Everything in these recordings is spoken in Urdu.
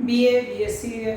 BA, BSc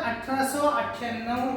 1898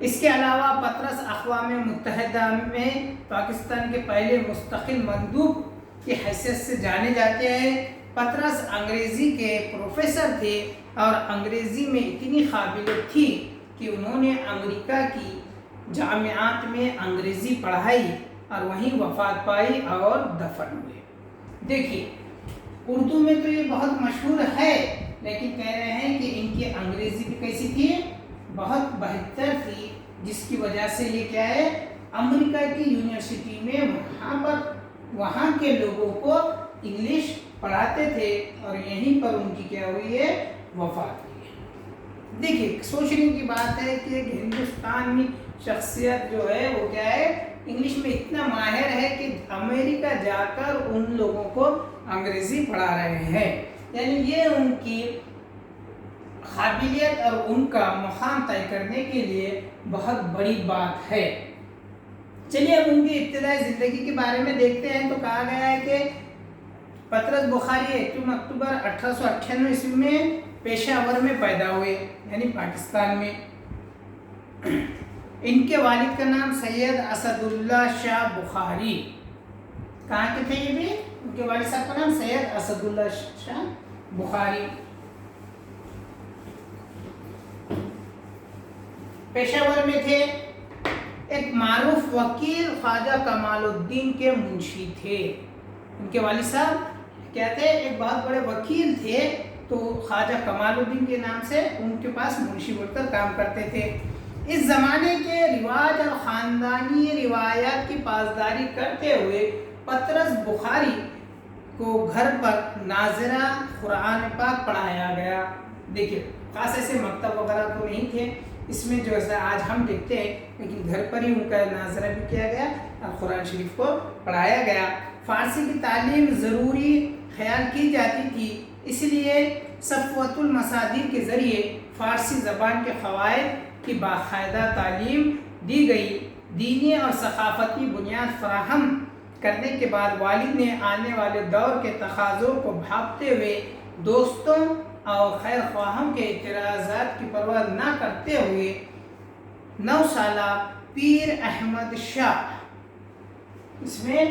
اس کے علاوہ پطرس اقوام متحدہ میں پاکستان کے پہلے مستقل مندوب کی حیثیت سے جانے جاتے ہیں۔ پطرس انگریزی کے پروفیسر تھے اور انگریزی میں اتنی قابلیت تھی کہ انہوں نے امریکہ کی جامعات میں انگریزی پڑھائی اور وہیں وفات پائی اور دفن ہوئے۔ دیکھیے اردو میں تو یہ بہت مشہور ہے، لیکن کہہ رہے ہیں کہ ان کی انگریزی بھی کیسی تھی؟ بہت بہتر تھی، جس کی وجہ سے یہ کیا ہے، امریکہ کی یونیورسٹی میں وہاں کے لوگوں کو انگلش پڑھاتے تھے اور یہیں پر ان کی کیا ہوئی ہے، وفات ہوئی ہے۔ دیکھیے سوچنے کی بات ہے کہ ہندوستان میں شخصیت جو ہے وہ کیا ہے، انگلش میں اتنا ماہر ہے کہ امریکہ جا کر ان لوگوں کو انگریزی پڑھا رہے ہیں، یعنی یہ ان کی قابلیت اور ان کا مقام طے کرنے کے لیے بہت بڑی بات ہے۔ چلیے اب ان کی ابتدائی زندگی کے بارے میں دیکھتے ہیں۔ تو کہا گیا ہے کہ پطرس بخاری 1 اکتوبر 1898 عیسوی میں پشاور میں پیدا ہوئے، یعنی پاکستان میں۔ ان کے والد کا نام سید اسد اللہ شاہ بخاری، کہاں کے تھے یہ بھی؟ ان کے والد صاحب کا نام سید اسد اللہ شاہ بخاری، پشاور میں تھے۔ ایک معروف وکیل خواجہ کمال الدین کے منشی تھے۔ ان کے والد صاحب کیا تھے؟ ایک بہت بڑے وکیل تھے، تو خواجہ کمال الدین کے نام سے ان کے پاس منشی بن کر کام کرتے تھے۔ اس زمانے کے رواج اور خاندانی روایات کی پاسداری کرتے ہوئے پطرس بخاری کو گھر پر ناظرہ قرآن پاک پڑھایا گیا۔ دیکھیے خاص ایسے مکتب وغیرہ تو نہیں تھے اس میں جو ایسا آج ہم دیکھتے ہیں، لیکن گھر پر ہی ان کا ناظرہ بھی کیا گیا اور قرآن شریف کو پڑھایا گیا۔ فارسی کی تعلیم ضروری خیال کی جاتی تھی، اس لیے صفوت المصادر کے ذریعے فارسی زبان کے قواعد کی باقاعدہ تعلیم دی گئی۔ دینی اور ثقافتی بنیاد فراہم کرنے کے بعد والد نے آنے والے دور کے تقاضوں کو بھانپتے ہوئے دوستوں اور خیر خواہوں کے اعتراضات کی پرواہ نہ کرتے ہوئے 9 سالہ پیر احمد شاہ، اس میں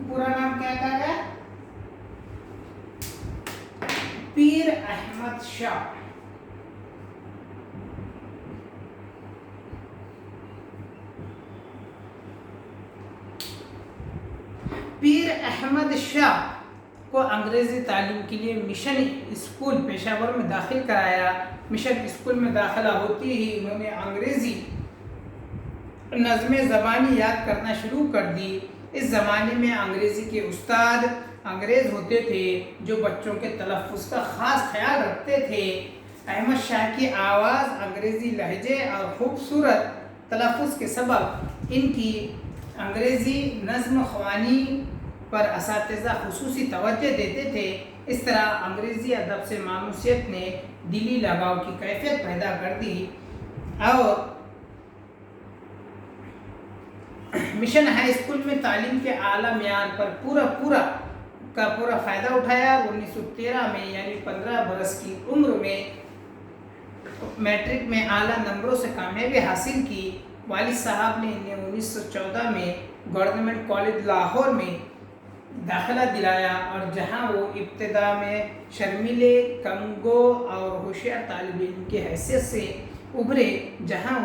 پورا نام کیا کہا گیا؟ پیر احمد شاہ، پیر احمد شاہ کو انگریزی تعلیم کے لیے مشن اسکول پشاور میں داخل کرایا۔ مشن اسکول میں داخلہ ہوتی ہی انہوں نے انگریزی نظمیں زبانی یاد کرنا شروع کر دی۔ اس زمانے میں انگریزی کے استاد انگریز ہوتے تھے جو بچوں کے تلفظ کا خاص خیال رکھتے تھے۔ احمد شاہ کی آواز، انگریزی لہجے اور خوبصورت تلفظ کے سبب ان کی انگریزی نظم خوانی پر اساتذہ خصوصی توجہ دیتے تھے۔ اس طرح انگریزی ادب سے مانوسیت نے دلی لگاؤ کی کیفیت پیدا کر دی اور مشن ہائی اسکول میں تعلیم کے اعلیٰ معیار پر پورا فائدہ اٹھایا۔ 1913 میں یعنی 15 برس کی عمر میں میٹرک میں اعلیٰ نمبروں سے کامیابی حاصل کی۔ والد صاحب نے انہیں 1914 میں گورنمنٹ کالج لاہور میں داخلہ دلایا، اور جہاں وہ ابتدا میں شرمیلے، کمگو اور ہوشیار طالب علم کی حیثیت سے ابھرے، جہاں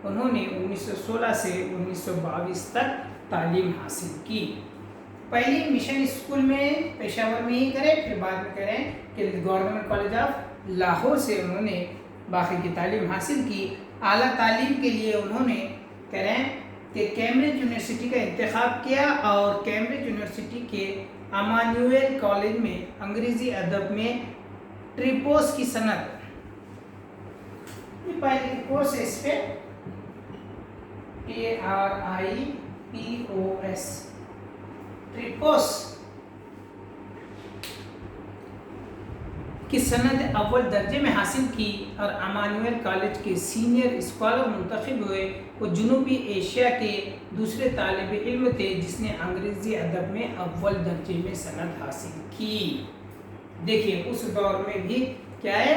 انہوں نے 1916 سے 1922 تک تعلیم حاصل کی۔ پہلی مشن اسکول میں پشاور میں ہی کرے، پھر بعد میں کریں کہ گورنمنٹ کالج آف لاہور سے انہوں نے باقی کی تعلیم حاصل کی۔ اعلیٰ تعلیم کے لیے انہوں نے کہ کیمبرج یونیورسٹی کا انتخاب کیا اور کیمبرج یونیورسٹی کے امانویل کالج میں انگریزی ادب میں ٹریپوس کی صنعت، یہ پہلے کورس ہے اس پہ ARIPOS ٹریپوس کی صنعت اول درجے میں حاصل کی اور امانویل کالج کے سینئر اسکالر منتخب ہوئے۔ وہ جنوبی ایشیا کے دوسرے طالب علم تھے جس نے انگریزی ادب میں اول درجے میں صنعت حاصل کی۔ دیکھیے اس دور میں بھی کیا ہے،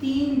3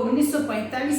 1945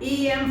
E.M.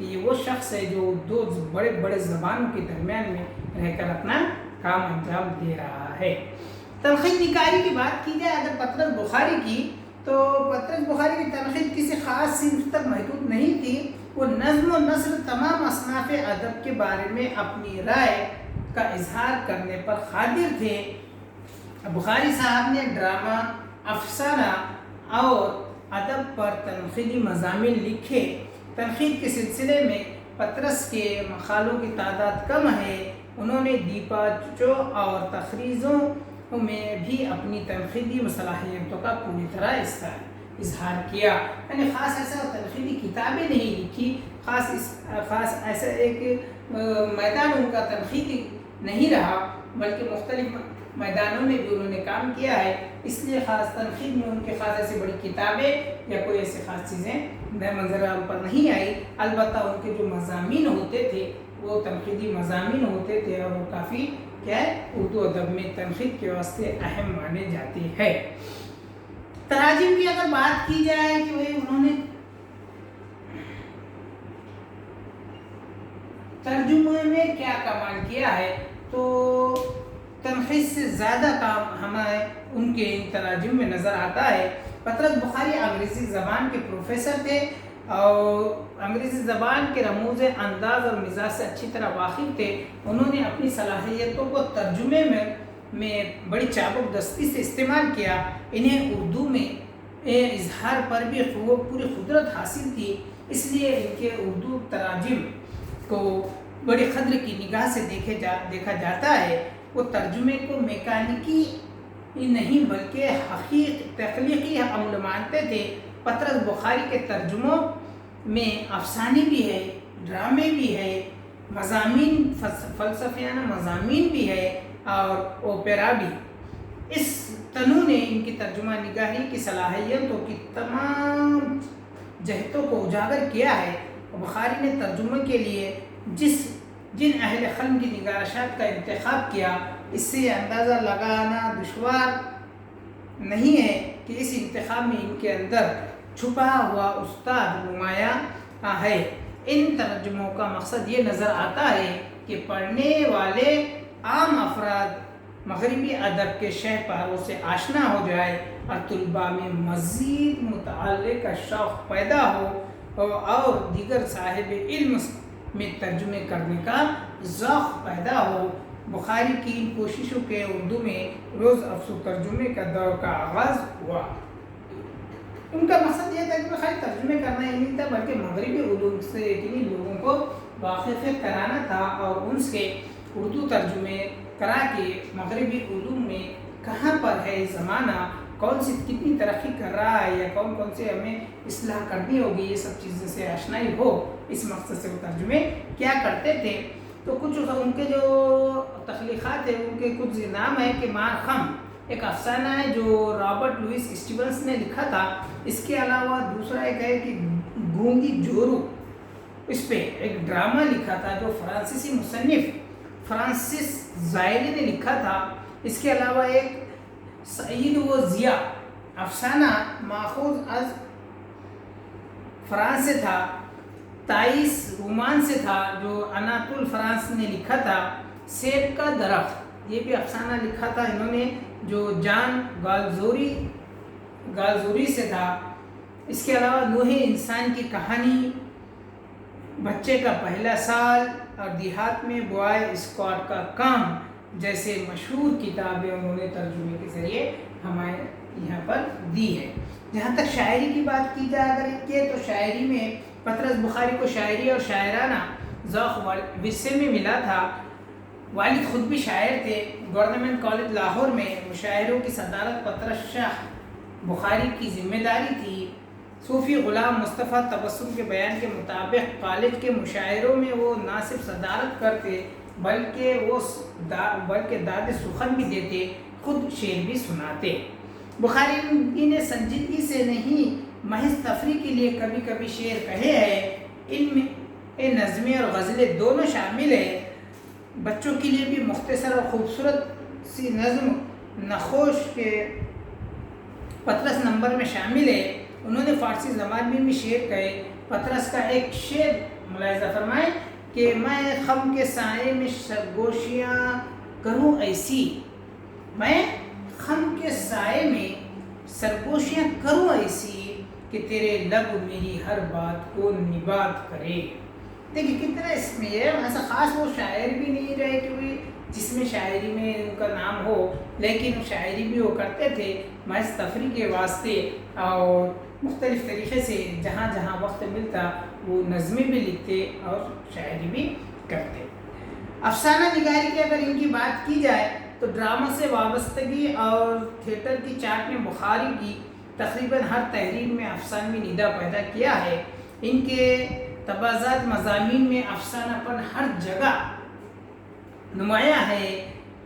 کہ یہ وہ شخص ہے جو دو بڑے بڑے زبانوں کے درمیان میں رہ کر اپنا کام انجام دے رہا ہے۔ تنقید نگاری کی بات کی جائے اگر پطرس بخاری کی، تو پطرس بخاری کی تنقید کسی خاص صنف تک محدود نہیں تھی، وہ نظم و نثر تمام اصناف ادب کے بارے میں اپنی رائے کا اظہار کرنے پر قادر تھے۔ بخاری صاحب نے ڈرامہ، افسانہ اور ادب پر تنقیدی مضامین لکھے۔ تنقید کے سلسلے میں پطرس کے مقالوں کی تعداد کم ہے۔ انہوں نے دیپاچو اور تقریضوں میں بھی اپنی تنقیدی صلاحیتوں کا پوری طرح اظہار کیا، یعنی خاص ایسا تنقیدی کتابیں نہیں لکھی، خاص ایسا ایک میدان ان کا تنقیدی نہیں رہا، بلکہ مختلف میدانوں میں بھی انہوں نے کام کیا ہے، اس لیے خاص تنقید میں ان کے خاص ایسی بڑی کتابیں یا کوئی ایسی خاص چیزیں نئے منظر عام پر نہیں آئی۔ البتہ ان کے جو مضامین ہوتے تھے وہ تنقیدی مضامین ہوتے تھے اور وہ کافی کیا ہے اردو ادب میں تنقید کے واسطے اہم مانے جاتے ہیں۔ تراجم کی اگر بات کی جائے کہ بھائی انہوں نے ترجمے میں کیا کمال کیا ہے، تو تنقید سے زیادہ کام ہمیں ان کے تراجم میں نظر آتا ہے۔ پطرس بخاری انگریزی زبان کے پروفیسر تھے اور انگریزی زبان کے رموز انداز اور مزاج سے اچھی طرح واقف تھے۔ انہوں نے اپنی صلاحیتوں کو ترجمے میں بڑی چابک دستی سے استعمال کیا۔ انہیں اردو میں اظہار پر بھی پوری قدرت حاصل تھی، اس لیے ان کے اردو تراجم کو بڑی قدر کی نگاہ سے دیکھا جاتا ہے۔ وہ ترجمے کو میکانیکی نہیں بلکہ تخلیقی عمل مانتے تھے۔ پطرس بخاری کے ترجموں میں افسانے بھی ہے، ڈرامے بھی ہے، مضامین فلسفیانہ مضامین بھی ہے اور اوپیرا بھی۔ اس تنوع نے ان کی ترجمہ نگاری کی صلاحیتوں کی تمام جہتوں کو اجاگر کیا ہے۔ بخاری نے ترجمے کے لیے جن اہل قلم کی نگارشات کا انتخاب کیا، اس سے یہ اندازہ لگانا دشوار نہیں ہے کہ اس انتخاب میں ان کے اندر چھپا ہوا استاد نمایاں ہے۔ ان ترجموں کا مقصد یہ نظر آتا ہے کہ پڑھنے والے عام افراد مغربی ادب کے شہ پاروں سے آشنا ہو جائے اور طلباء میں مزید مطالعے کا شوق پیدا ہو اور دیگر صاحب علم میں ترجمے کرنے کا ذوق پیدا ہو۔ بخاری کی ان کوششوں کے اردو میں روز افزوں ترجمے کا دور کا آغاز ہوا۔ ان کا مقصد یہ تھا کہ خالی ترجمے کرنا ہی نہیں تھا بلکہ مغربی علوم سے کنی لوگوں کو واقف کرانا تھا اور ان سے اردو ترجمے کرا کے مغربی علوم میں کہاں پر ہے زمانہ، کون سی کتنی ترقی کر رہا ہے یا کون سے ہمیں اصلاح کرنی ہوگی، یہ سب چیزوں سے آشنائی ہو، اس مقصد سے وہ ترجمے کیا کرتے تھے۔ تو کچھ ان کے جو تخلیقات ہیں ان کے کچھ نام ہے کہ مار خم ایک افسانہ ہے جو رابرٹ لوئس اسٹیونس نے لکھا تھا۔ اس کے علاوہ دوسرا ایک ہے کہ گونگی جورو، اس پہ ایک ڈرامہ لکھا تھا جو فرانسیسی مصنف فرانسس زائلی نے لکھا تھا۔ اس کے علاوہ ایک سعید و ضیاء افسانہ ماخوذ از فرانس سے تھا، تائیس رومان سے تھا جو اناتول فرانس نے لکھا تھا۔ سیب کا درخت یہ بھی افسانہ لکھا تھا انہوں نے جو جان گالزوری سے تھا۔ اس کے علاوہ نوح انسان کی کہانی، بچے کا پہلا سال اور دیہات میں بوائے اسکواڈ کا کام جیسے مشہور کتابیں انہوں نے ترجمے کے ذریعے ہمارے یہاں پر دی ہے۔ جہاں تک شاعری کی بات کی جائے اگر کہ تو شاعری میں پطرس بخاری کو شاعری اور شاعرانہ ذوق ورثے میں ملا تھا۔ والد خود بھی شاعر تھے۔ گورنمنٹ کالج لاہور میں مشاعروں کی صدارت پطرس شاہ بخاری کی ذمہ داری تھی۔ صوفی غلام مصطفیٰ تبسم کے بیان کے مطابق کالج کے مشاعروں میں وہ نہ صرف صدارت کرتے بلکہ داد سخن بھی دیتے، خود شعر بھی سناتے۔ بخاری نے سنجیدگی سے نہیں محض تفریح کے لیے کبھی کبھی شعر کہے ہیں۔ ان میں نظمیں اور غزلیں دونوں شامل ہیں۔ بچوں کے لیے بھی مختصر اور خوبصورت سی نظم نخوش کے پطرس نمبر میں شامل ہے۔ انہوں نے فارسی زبان میں بھی شعر کہے۔ پطرس کا ایک شعر ملاحظہ فرمائیں کہ میں خم کے سائے میں سرگوشیاں کروں ایسی، میں خم کے سائے میں سرگوشیاں کروں ایسی کہ تیرے لب میری ہر بات کو نبات کرے۔ دیکھیے کتنا اس میں ہے، ایسا خاص وہ شاعر بھی نہیں رہے کہ جس میں شاعری میں ان کا نام ہو، لیکن شاعری بھی وہ کرتے تھے محض تفریح کے واسطے، اور مختلف طریقے سے جہاں جہاں وقت ملتا وہ نظمیں بھی لکھتے اور شاعری بھی کرتے۔ افسانہ نگاری کی اگر ان کی بات کی جائے تو ڈرامہ سے وابستگی اور تھیٹر کی چاٹ میں بخاری کی تقریباً ہر تحریر میں افسانوی ندا پیدا کیا ہے۔ ان کے تبازات مضامین میں افسانہ پن ہر جگہ نمایاں ہے۔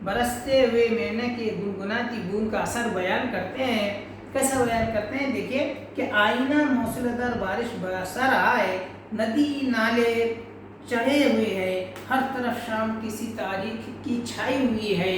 برستے ہوئے مینا کی گنگناتی بوند کا اثر بیان کرتے ہیں۔ کیسا بیان کرتے ہیں؟ دیکھیے کہ آئینہ موسلادھار بارش برسا رہا ہے، ندی نالے چڑھے ہوئے ہیں، ہر طرف شام کسی تاریخ کی چھائی ہوئی ہے،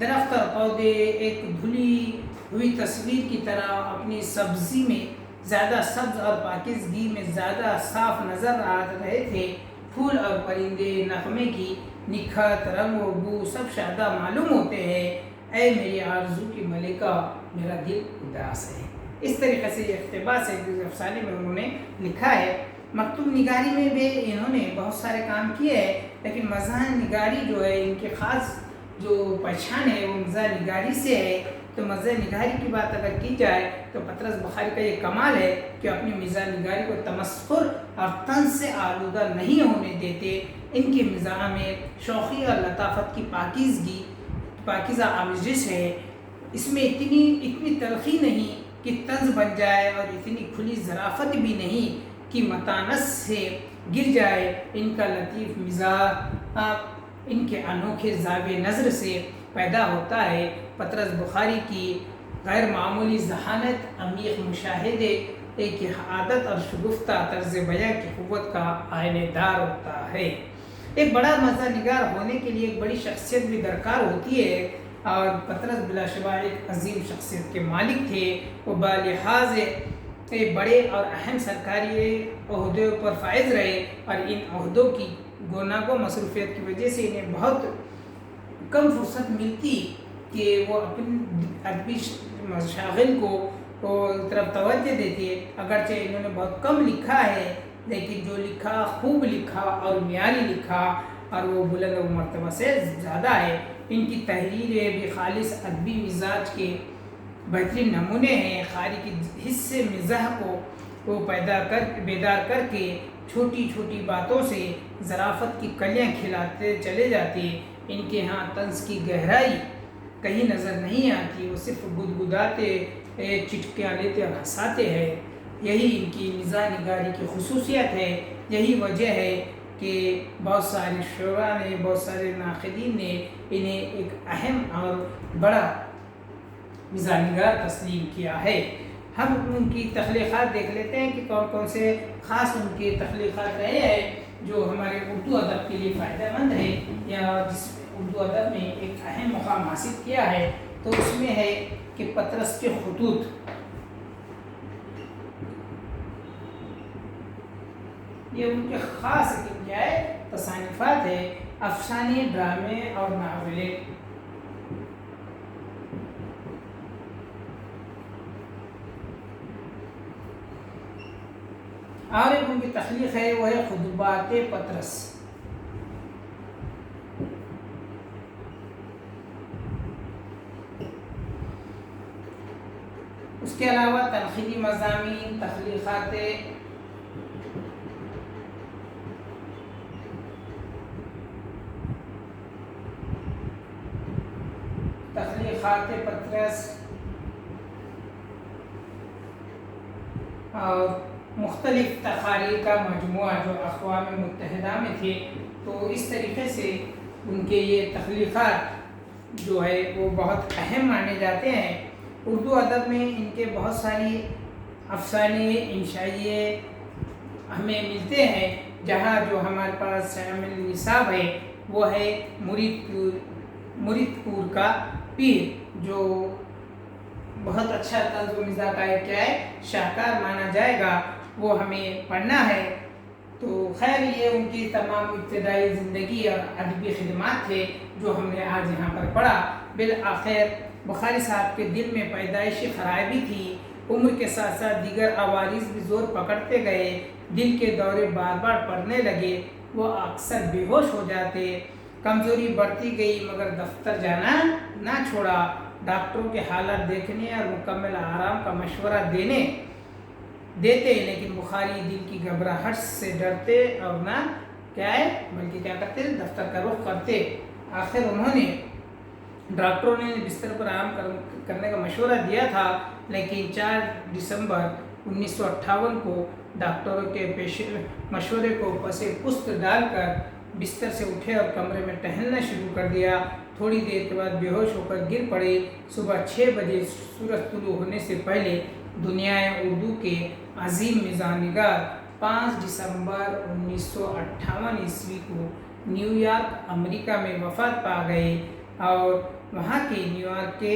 درخت اور پودے ایک دھلی ہوئی تصویر کی طرح اپنی سبزی میں زیادہ سبز اور پاکیزگی میں زیادہ صاف نظر آ رہے تھے۔ پھول اور پرندے، نغمے کی نکھت، رنگ و بو سب شادہ معلوم ہوتے ہیں۔ اے میری آرزو کی ملکہ، میرا دل اداس ہے۔ اس طریقے سے یہ اقتباس ہے جو افسانے میں انہوں نے لکھا ہے۔ مکتوب نگاری میں بھی انہوں نے بہت سارے کام کیے ہیں، لیکن مزاح نگاری جو ہے ان کے خاص جو پہچان ہے وہ مزاح نگاری سے ہے۔ تو مزاح نگاری کی بات اگر کی جائے تو پطرس بخاری کا یہ کمال ہے کہ اپنی مزاح نگاری کو تمسخر اور طنز سے آلودہ نہیں ہونے دیتے۔ ان کی مزاح میں شوخی اور لطافت کی پاکیزہ آمیزش ہے۔ اس میں اتنی تلخی نہیں کہ طنز بن جائے اور اتنی کھلی ظرافت بھی نہیں کہ متانت سے گر جائے۔ ان کا لطیف مزاح ان کے انوکھے زاویہ نظر سے پیدا ہوتا ہے۔ پطرس بخاری کی غیر معمولی ذہانت، عمیق مشاہدے کی عادت اور شگفتہ طرز بیاں کی قوت کا آئینہ دار ہوتا ہے۔ ایک بڑا مزاح نگار ہونے کے لیے ایک بڑی شخصیت بھی درکار ہوتی ہے، اور پطرس بلا شبہ ایک عظیم شخصیت کے مالک تھے۔ وہ بلحاظ بڑے اور اہم سرکاری عہدوں پر فائز رہے، اور ان عہدوں کی گوناگوں مصروفیت کی وجہ سے انہیں بہت کم فرصت ملتی کہ وہ اپنی ادبی مشاغل کو طرف توجہ دیتے۔ اگرچہ انہوں نے بہت کم لکھا ہے، لیکن جو لکھا خوب لکھا اور معیاری لکھا، اور وہ بلند و مرتبہ سے زیادہ ہے۔ ان کی تحریریں بھی خالص ادبی مزاج کے بہترین نمونے ہیں۔ قاری کی حس سے مزاح کو وہ بیدار کر کے چھوٹی چھوٹی باتوں سے ظرافت کی کلیاں کھلاتے چلے جاتے۔ ان کے ہاں طنز کی گہرائی کہیں نظر نہیں آتی، وہ صرف گدگداتے، چٹکیاں لیتے اور ہنساتے ہیں۔ یہی ان کی مزاح نگاری کی خصوصیت ہے۔ یہی وجہ ہے کہ بہت سارے شعراء نے، بہت سارے ناقدین نے انہیں ایک اہم اور بڑا مزاح نگار تسلیم کیا ہے۔ ہم ان کی تخلیقات دیکھ لیتے ہیں کہ کون کون سے خاص ان کے تخلیقات رہے ہیں جو ہمارے اردو ادب کے لیے فائدہ مند ہے، یا جس اردو ادب میں ایک اہم مقام حاصل کیا ہے۔ تو اس میں ہے کہ پطرس کے خطوط، یہ ان کے خاص کیا ہے تصانیفات ہے، افسانے، ڈرامے اور ناولیں۔ اور ایک ان کی تخلیق ہے وہ ہے خطبات پطرس۔ اس کے علاوہ تنقیدی مضامین، تخلیقات پطرس اور مختلف تقاریر کا مجموعہ جو اقوام متحدہ میں تھے۔ تو اس طریقے سے ان کے یہ تخلیقات جو ہے وہ بہت اہم مانے جاتے ہیں۔ اردو ادب میں ان کے بہت ساری افسانے، انشائیے ہمیں ملتے ہیں، جہاں جو ہمارے پاس شامل نصاب ہے وہ ہے مرید پور کا پیر، جو بہت اچھا طنز و مزاح کا کیا ہے شاہکار مانا جائے گا، وہ ہمیں پڑھنا ہے۔ تو خیر یہ ان کی تمام ابتدائی زندگی اور ادبی خدمات تھے جو ہم نے آج یہاں پر پڑھا۔ بالآخر بخاری صاحب کے دل میں پیدائشی خرابی تھی، عمر کے ساتھ ساتھ دیگر عوارض بھی زور پکڑتے گئے، دل کے دورے بار بار پڑنے لگے، وہ اکثر بے ہوش ہو جاتے، کمزوری بڑھتی گئی مگر دفتر جانا نہ چھوڑا، ڈاکٹروں کے حالات دیکھنے اور مکمل آرام کا مشورہ دیتے لیکن بخاری دل کی گھبراہٹ سے ڈرتے اور نہ بلکہ کیا کرتے، دفتر کا رخ کرتے۔ آخر انہوں نے ڈاکٹروں نے بستر پر آرام کرنے کا مشورہ دیا تھا، لیکن 4 دسمبر 1958 کو ڈاکٹروں کے مشورے کو پس پشت ڈال کر بستر سے اٹھے اور کمرے میں ٹہلنا شروع کر دیا۔ تھوڑی دیر کے بعد بے ہوش ہو کر گر پڑے۔ صبح 6 بجے سورج طلوع ہونے سے پہلے دنیائے اردو کے عظیم مزاح نگار 5 دسمبر 1958 عیسوی کو نیو یارک امریکہ میں وفات پا گئے اور وہاں کے نیو یارک کے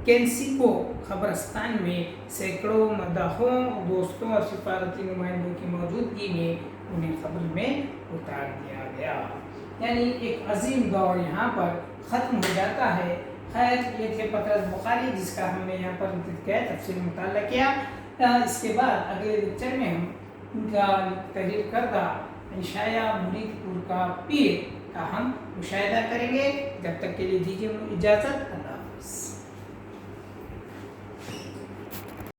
کینسیکو قبرستان میں سینکڑوں مداحوں، دوستوں اور سفارتی نمائندوں کی موجودگی میں انہیں قبر میں اتار دیا گیا۔ یعنی ایک عظیم دور یہاں پر ختم ہو جاتا ہے۔ خیر یہ تھے پطرس بخاری جس کا ہم نے یہاں پر تفصیل مطالعہ کیا۔ اس کے بعد اگلے لیکچر میں ہم ان کا تحریر کردہ عشایہ مرید پور کا پیر کا ہم مشاہدہ کریں گے۔ جب تک کے لیے دیجیے اجازت۔